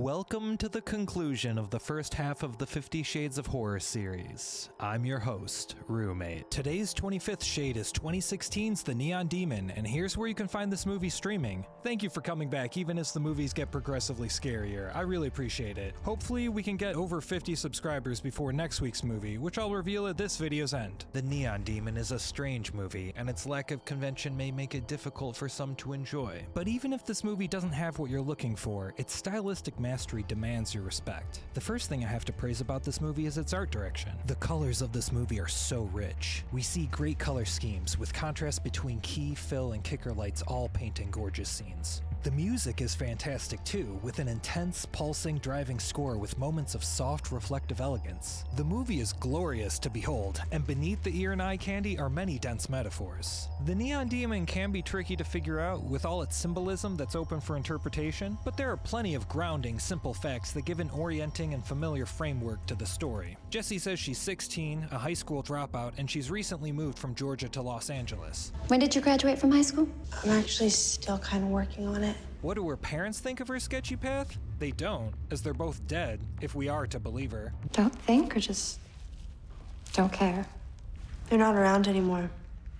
Welcome to the conclusion of the first half of the 50 Shades of Horror series. I'm your host, Roommate. Today's 25th shade is 2016's The Neon Demon, and here's where you can find this movie streaming. Thank you for coming back, even as the movies get progressively scarier. I really appreciate it. Hopefully we can get over 50 subscribers before next week's movie, which I'll reveal at this video's end. The Neon Demon is a strange movie, and its lack of convention may make it difficult for some to enjoy. But even if this movie doesn't have what you're looking for, its stylistic mastery demands your respect. The first thing I have to praise about this movie is its art direction. The colors of this movie are so rich. We see great color schemes, with contrast between key, fill, and kicker lights all painting gorgeous scenes. The music is fantastic too, with an intense, pulsing, driving score with moments of soft, reflective elegance. The movie is glorious to behold, and beneath the ear and eye candy are many dense metaphors. The Neon Demon can be tricky to figure out with all its symbolism that's open for interpretation, but there are plenty of grounding, simple facts that give an orienting and familiar framework to the story. Jessie says she's 16, a high school dropout, and she's recently moved from Georgia to Los Angeles. When did you graduate from high school? I'm actually still kind of working on it. What do her parents think of her sketchy path? They don't, as they're both dead, if we are to believe her. Don't think or just don't care? They're not around anymore.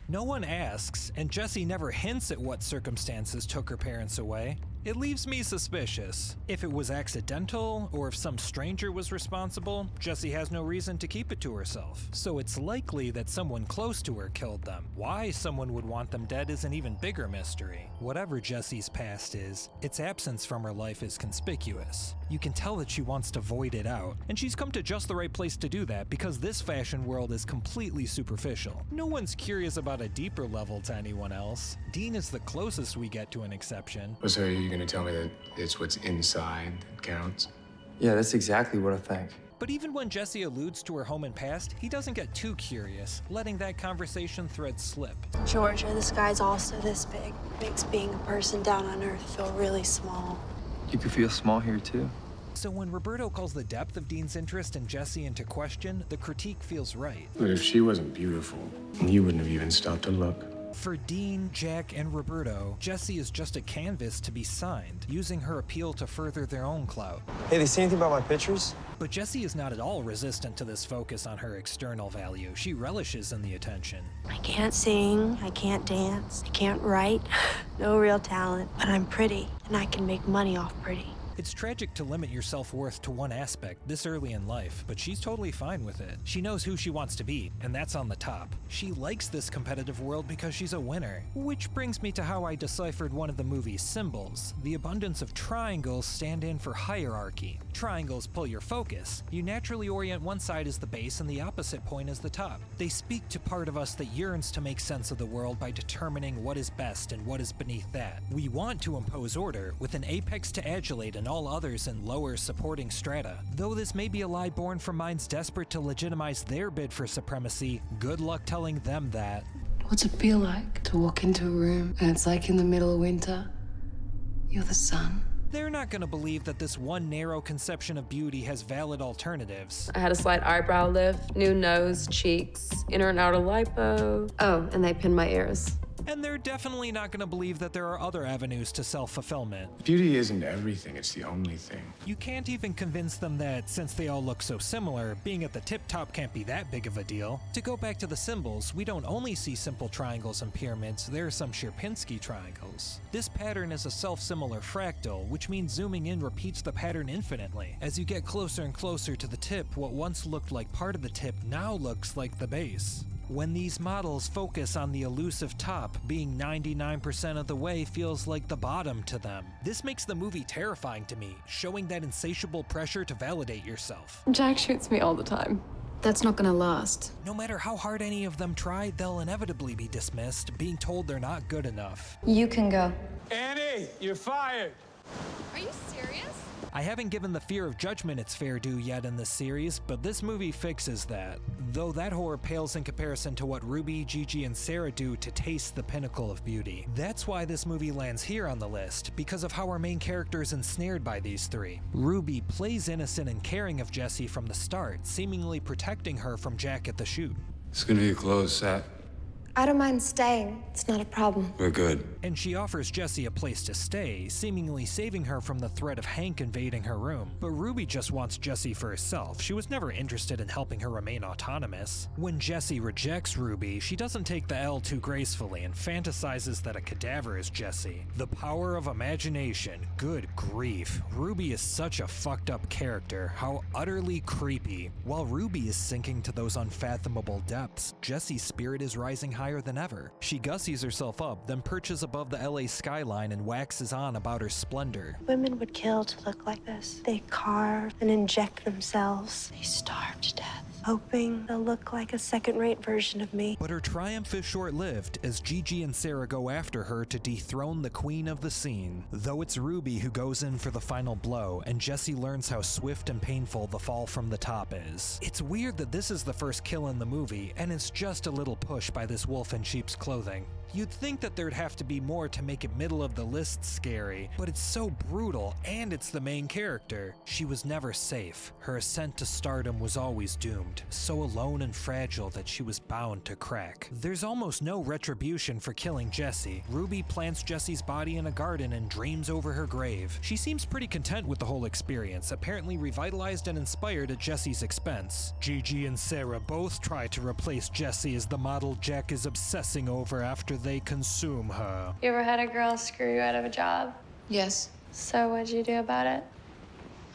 No one asks, and Jessie never hints at what circumstances took her parents away. It leaves me suspicious. If it was accidental, or if some stranger was responsible, Jessie has no reason to keep it to herself. So it's likely that someone close to her killed them. Why someone would want them dead is an even bigger mystery. Whatever Jessie's past is, its absence from her life is conspicuous. You can tell that she wants to void it out, and she's come to just the right place to do that because this fashion world is completely superficial. No one's curious about a deeper level to anyone else. Dean is the closest we get to an exception. So are you gonna tell me that it's what's inside that counts? Yeah, that's exactly what I think. But even when Jessie alludes to her home and past, he doesn't get too curious, letting that conversation thread slip. Georgia, the sky's also this big. Makes being a person down on Earth feel really small. You could feel small here too. So when Roberto calls the depth of Dean's interest in Jessie into question, the critique feels right. But if she wasn't beautiful, you wouldn't have even stopped to look. For Dean, Jack, and Roberto, Jessie is just a canvas to be signed, using her appeal to further their own clout. Hey, they say anything about my pictures? But Jessie is not at all resistant to this focus on her external value. She relishes in the attention. I can't sing, I can't dance, I can't write. No real talent, but I'm pretty, and I can make money off pretty. It's tragic to limit your self-worth to one aspect this early in life, but she's totally fine with it. She knows who she wants to be, and that's on the top. She likes this competitive world because she's a winner. Which brings me to how I deciphered one of the movie's symbols. The abundance of triangles stand in for hierarchy. Triangles pull your focus. You naturally orient one side as the base and the opposite point as the top. They speak to part of us that yearns to make sense of the world by determining what is best and what is beneath that. We want to impose order, with an apex to adulate and all others in lower supporting strata. Though this may be a lie born from minds desperate to legitimize their bid for supremacy, good luck telling them that. What's it feel like to walk into a room and it's like in the middle of winter? You're the sun. They're not gonna believe that this one narrow conception of beauty has valid alternatives. I had a slight eyebrow lift, new nose, cheeks, inner and outer lipo. Oh, and they pinned my ears. And they're definitely not gonna believe that there are other avenues to self-fulfillment. Beauty isn't everything, it's the only thing. You can't even convince them that, since they all look so similar, being at the tip top can't be that big of a deal. To go back to the symbols, we don't only see simple triangles and pyramids, there are some Sierpinski triangles. This pattern is a self-similar fractal, which means zooming in repeats the pattern infinitely. As you get closer and closer to the tip, what once looked like part of the tip now looks like the base. When these models focus on the elusive top, being 99% of the way feels like the bottom to them. This makes the movie terrifying to me, showing that insatiable pressure to validate yourself. Jack shoots me all the time. That's not gonna last. No matter how hard any of them try, they'll inevitably be dismissed, being told they're not good enough. You can go. Annie, you're fired. Are you serious? I haven't given the fear of judgment its fair due yet in this series, but this movie fixes that. Though that horror pales in comparison to what Ruby, Gigi, and Sarah do to taste the pinnacle of beauty. That's why this movie lands here on the list, because of how our main character is ensnared by these three. Ruby plays innocent and caring of Jessie from the start, seemingly protecting her from Jack at the shoot. It's gonna be a closed set. I don't mind staying. It's not a problem. We're good. And she offers Jessie a place to stay, seemingly saving her from the threat of Hank invading her room. But Ruby just wants Jessie for herself. She was never interested in helping her remain autonomous. When Jessie rejects Ruby, she doesn't take the L too gracefully and fantasizes that a cadaver is Jessie. The power of imagination. Good grief. Ruby is such a fucked up character. How utterly creepy. While Ruby is sinking to those unfathomable depths, Jessie's spirit is rising higher than ever. She gussies herself up, then perches above the LA skyline and waxes on about her splendor. Women would kill to look like this. They carve and inject themselves. They starve to death, hoping they'll look like a second-rate version of me. But her triumph is short-lived as Gigi and Sarah go after her to dethrone the queen of the scene. Though it's Ruby who goes in for the final blow, and Jessie learns how swift and painful the fall from the top is. It's weird that this is the first kill in the movie, and it's just a little push by this wolf in sheep's clothing. You'd think that there'd have to be more to make it middle of the list scary, but it's so brutal, and it's the main character. She was never safe. Her ascent to stardom was always doomed, so alone and fragile that she was bound to crack. There's almost no retribution for killing Jessie. Ruby plants Jessie's body in a garden and dreams over her grave. She seems pretty content with the whole experience, apparently revitalized and inspired at Jessie's expense. Gigi and Sarah both try to replace Jessie as the model Jack is obsessing over after they consume her. You ever had a girl screw you out of a job? Yes, So what'd you do about it?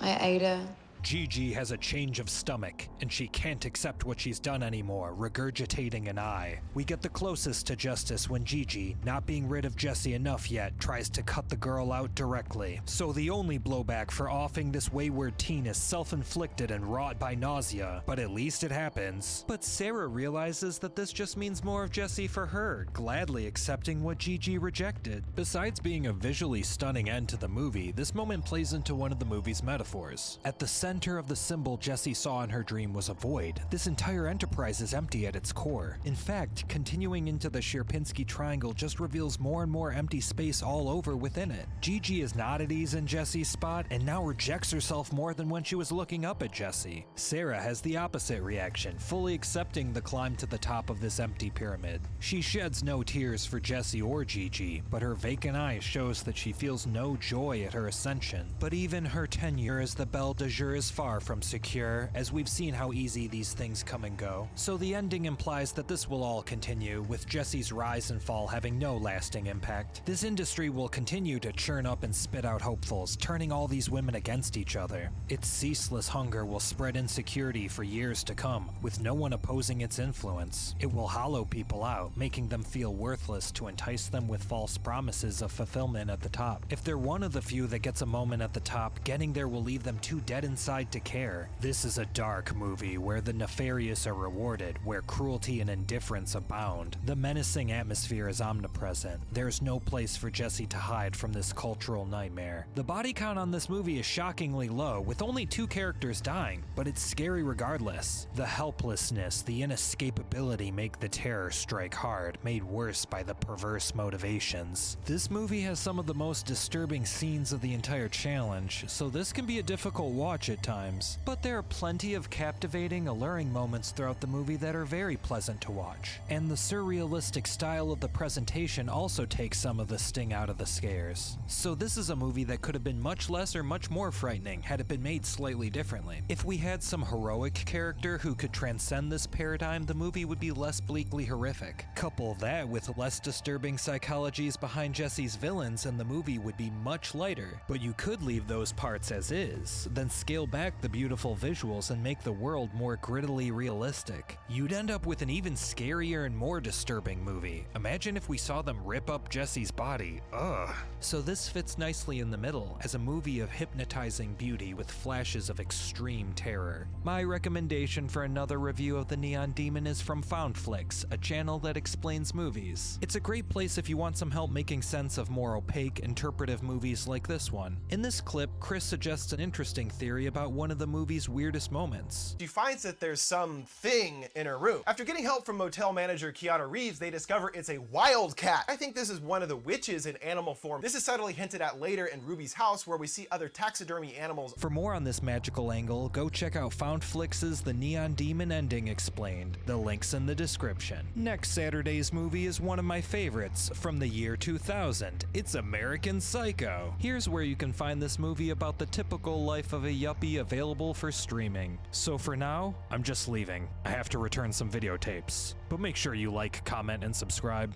I ate her. Gigi has a change of stomach, and she can't accept what she's done anymore, regurgitating an eye. We get the closest to justice when Gigi, not being rid of Jessie enough yet, tries to cut the girl out directly. So the only blowback for offing this wayward teen is self-inflicted and wrought by nausea, but at least it happens. But Sarah realizes that this just means more of Jessie for her, gladly accepting what Gigi rejected. Besides being a visually stunning end to the movie, this moment plays into one of the movie's metaphors. At the center of the symbol Jessie saw in her dream was a void. This entire enterprise is empty at its core. In fact, continuing into the Sierpinski triangle just reveals more and more empty space all over within it. Gigi is not at ease in Jessie's spot and now rejects herself more than when she was looking up at Jessie. Sarah has the opposite reaction, fully accepting the climb to the top of this empty pyramid. She sheds no tears for Jessie or Gigi, but her vacant eye shows that she feels no joy at her ascension. But even her tenure as the Belle de Jour is far from secure, as we've seen how easy these things come and go. So the ending implies that this will all continue, with Jessie's rise and fall having no lasting impact. This industry will continue to churn up and spit out hopefuls, turning all these women against each other. Its ceaseless hunger will spread insecurity for years to come, with no one opposing its influence. It will hollow people out, making them feel worthless to entice them with false promises of fulfillment at the top. If they're one of the few that gets a moment at the top, getting there will leave them too dead inside to care. This is a dark movie where the nefarious are rewarded, where cruelty and indifference abound. The menacing atmosphere is omnipresent. There's no place for Jessie to hide from this cultural nightmare. The body count on this movie is shockingly low, with only 2 characters dying, but it's scary regardless. The helplessness, the inescapability make the terror strike hard, made worse by the perverse motivations. This movie has some of the most disturbing scenes of the entire challenge, so this can be a difficult watch at times, but there are plenty of captivating, alluring moments throughout the movie that are very pleasant to watch. And the surrealistic style of the presentation also takes some of the sting out of the scares. So this is a movie that could have been much less or much more frightening had it been made slightly differently. If we had some heroic character who could transcend this paradigm, the movie would be less bleakly horrific. Couple that with less disturbing psychologies behind Jessie's villains and the movie would be much lighter. But you could leave those parts as is, then scale back the beautiful visuals and make the world more grittily realistic. You'd end up with an even scarier and more disturbing movie. Imagine if we saw them rip up Jessie's body. Ugh. So this fits nicely in the middle, as a movie of hypnotizing beauty with flashes of extreme terror. My recommendation for another review of The Neon Demon is from Found Flicks, a channel that explains movies. It's a great place if you want some help making sense of more opaque, interpretive movies like this one. In this clip, Chris suggests an interesting theory about about one of the movie's weirdest moments. She finds that there's some thing in her room. After getting help from motel manager Keanu Reeves, they discover it's a wild cat. I think this is one of the witches in animal form. This is subtly hinted at later in Ruby's house, where we see other taxidermy animals. For more on this magical angle, go check out Foundflix's The Neon Demon Ending Explained. The link's in the description. Next Saturday's movie is one of my favorites from the year 2000. It's American Psycho. Here's where you can find this movie about the typical life of a yuppie available for streaming. So for now, I'm just leaving. I have to return some videotapes. But make sure you like, comment, and subscribe.